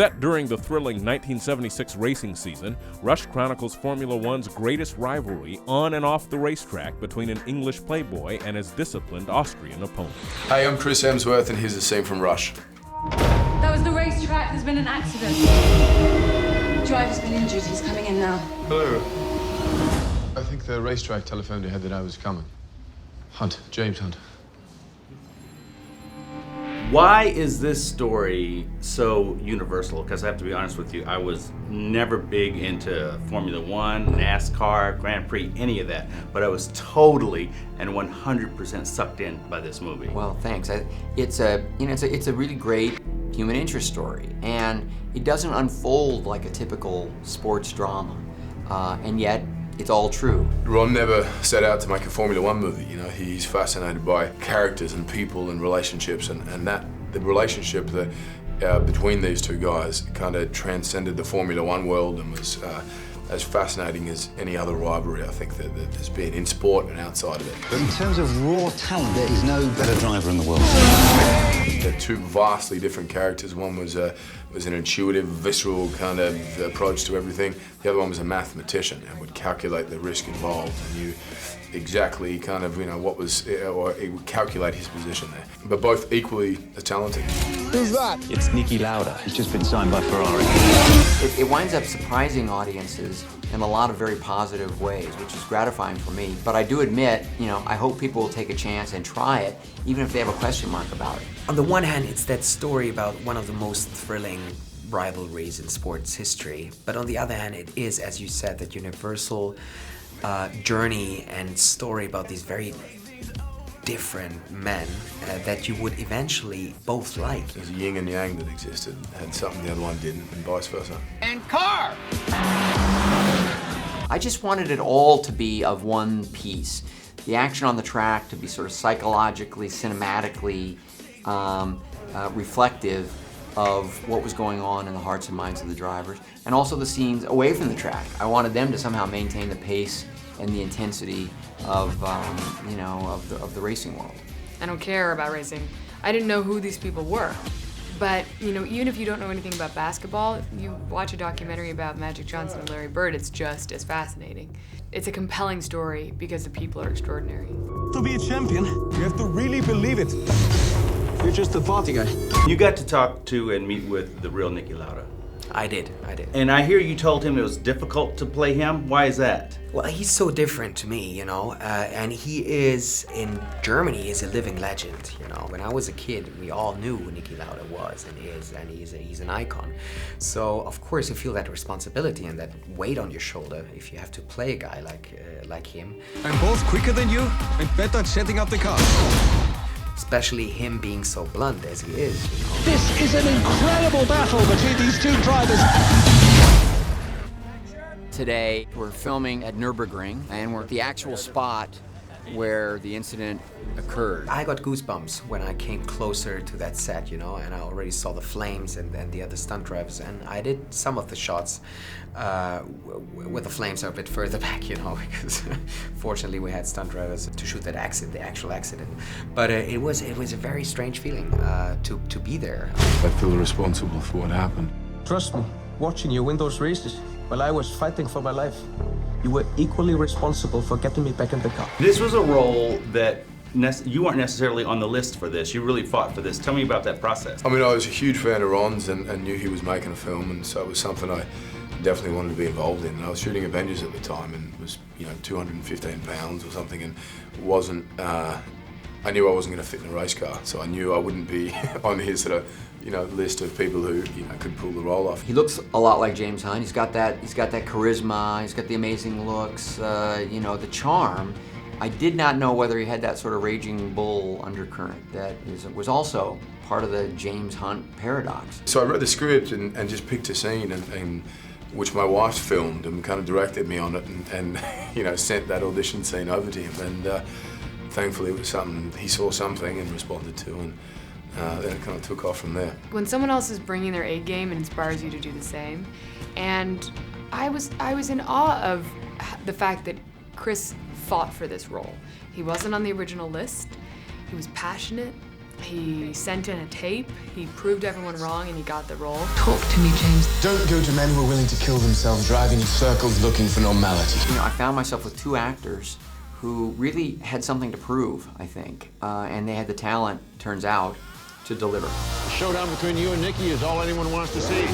Set during the thrilling 1976 racing season, Rush chronicles Formula One's greatest rivalry on and off the racetrack between an English playboy and his disciplined Austrian opponent. Hey, I'm Chris Hemsworth, and here's a scene from Rush. That was the racetrack. There's been an accident. Driver's been injured. He's coming in now. Hello. I think the racetrack telephoned ahead that I was coming. Hunt, James Hunt. Why is this story so universal? Because I have to be honest with you, I was never big into Formula One, NASCAR, Grand Prix, any of that. But I was totally and 100% sucked in by this movie. Well, thanks. It's a really great human interest story, and it doesn't unfold like a typical sports drama, and yet it's all true. Ron never set out to make a Formula One movie. You know, he's fascinated by characters and people and relationships, and that the relationship that between these two guys kind of transcended the Formula One world and was as fascinating as any other rivalry I think that there's been in sport and outside of it. But in terms of raw talent, there is no better driver in the world. They're two vastly different characters. One was an intuitive, visceral kind of approach to everything. The other one was a mathematician and would calculate the risk involved and knew exactly kind of, what was, or it would calculate his position there. But both equally as talented. Who's that? It's Nicky Lauda. He's just been signed by Ferrari. It winds up surprising audiences in a lot of very positive ways, which is gratifying for me. But I do admit, I hope people will take a chance and try it, even if they have a question mark about it. On the one hand, it's that story about one of the most thrilling rivalries in sports history. But on the other hand, it is, as you said, that universal journey and story about these very different men that you would eventually both like. There's a yin and yang that existed, had something the other one didn't, and vice versa. And car! I just wanted it all to be of one piece. The action on the track to be sort of psychologically, cinematically reflective of what was going on in the hearts and minds of the drivers, and also the scenes away from the track. I wanted them to somehow maintain the pace and the intensity of the racing world. I don't care about racing. I didn't know who these people were. But, even if you don't know anything about basketball, if you watch a documentary about Magic Johnson and Larry Bird, it's just as fascinating. It's a compelling story because the people are extraordinary. To be a champion, you have to really believe it. You're just a party guy. You got to talk to and meet with the real Nicky Lauda. I did. And I hear you told him it was difficult to play him. Why is that? Well, he's so different to me, and he is, in Germany, is a living legend, When I was a kid, we all knew who Nicky Lauda was and is, and he's an icon. So, of course, you feel that responsibility and that weight on your shoulder if you have to play a guy like him. I'm both quicker than you and better at setting up the car. Especially him being so blunt as he is, This is an incredible battle between these two drivers. Today, we're filming at Nürburgring, and we're at the actual spot where the incident occurred. I got goosebumps when I came closer to that set, and I already saw the flames and then the other stunt drivers, and I did some of the shots with the flames a bit further back, because fortunately we had stunt drivers to shoot that accident, the actual accident. But it was a very strange feeling to be there. I feel responsible for what happened. Trust me, watching you win those races while I was fighting for my life, you were equally responsible for getting me back in the car. This was a role that you weren't necessarily on the list for this. You really fought for this. Tell me about that process. I mean, I was a huge fan of Ron's and knew he was making a film, and so it was something I definitely wanted to be involved in. And I was shooting Avengers at the time and was, 215 pounds or something, and wasn't, I knew I wasn't going to fit in a race car, so I knew I wouldn't be on his sort of, list of people who, could pull the role off. He looks a lot like James Hunt. He's got that charisma, he's got the amazing looks, the charm. I did not know whether he had that sort of raging bull undercurrent that was also part of the James Hunt paradox. So I read the script and just picked a scene and which my wife filmed and kind of directed me on it and sent that audition scene over to him, and thankfully it was something he saw something and responded to, and then it kind of took off from there. When someone else is bringing their A game, it inspires you to do the same. And I was in awe of the fact that Chris fought for this role. He wasn't on the original list. He was passionate. He sent in a tape, he proved everyone wrong, and he got the role. Talk to me, James. Don't go to men who are willing to kill themselves, driving in circles looking for normality. You know, I found myself with two actors who really had something to prove, I think, and they had the talent, turns out, to deliver. The showdown between you and Nikki is all anyone wants to see.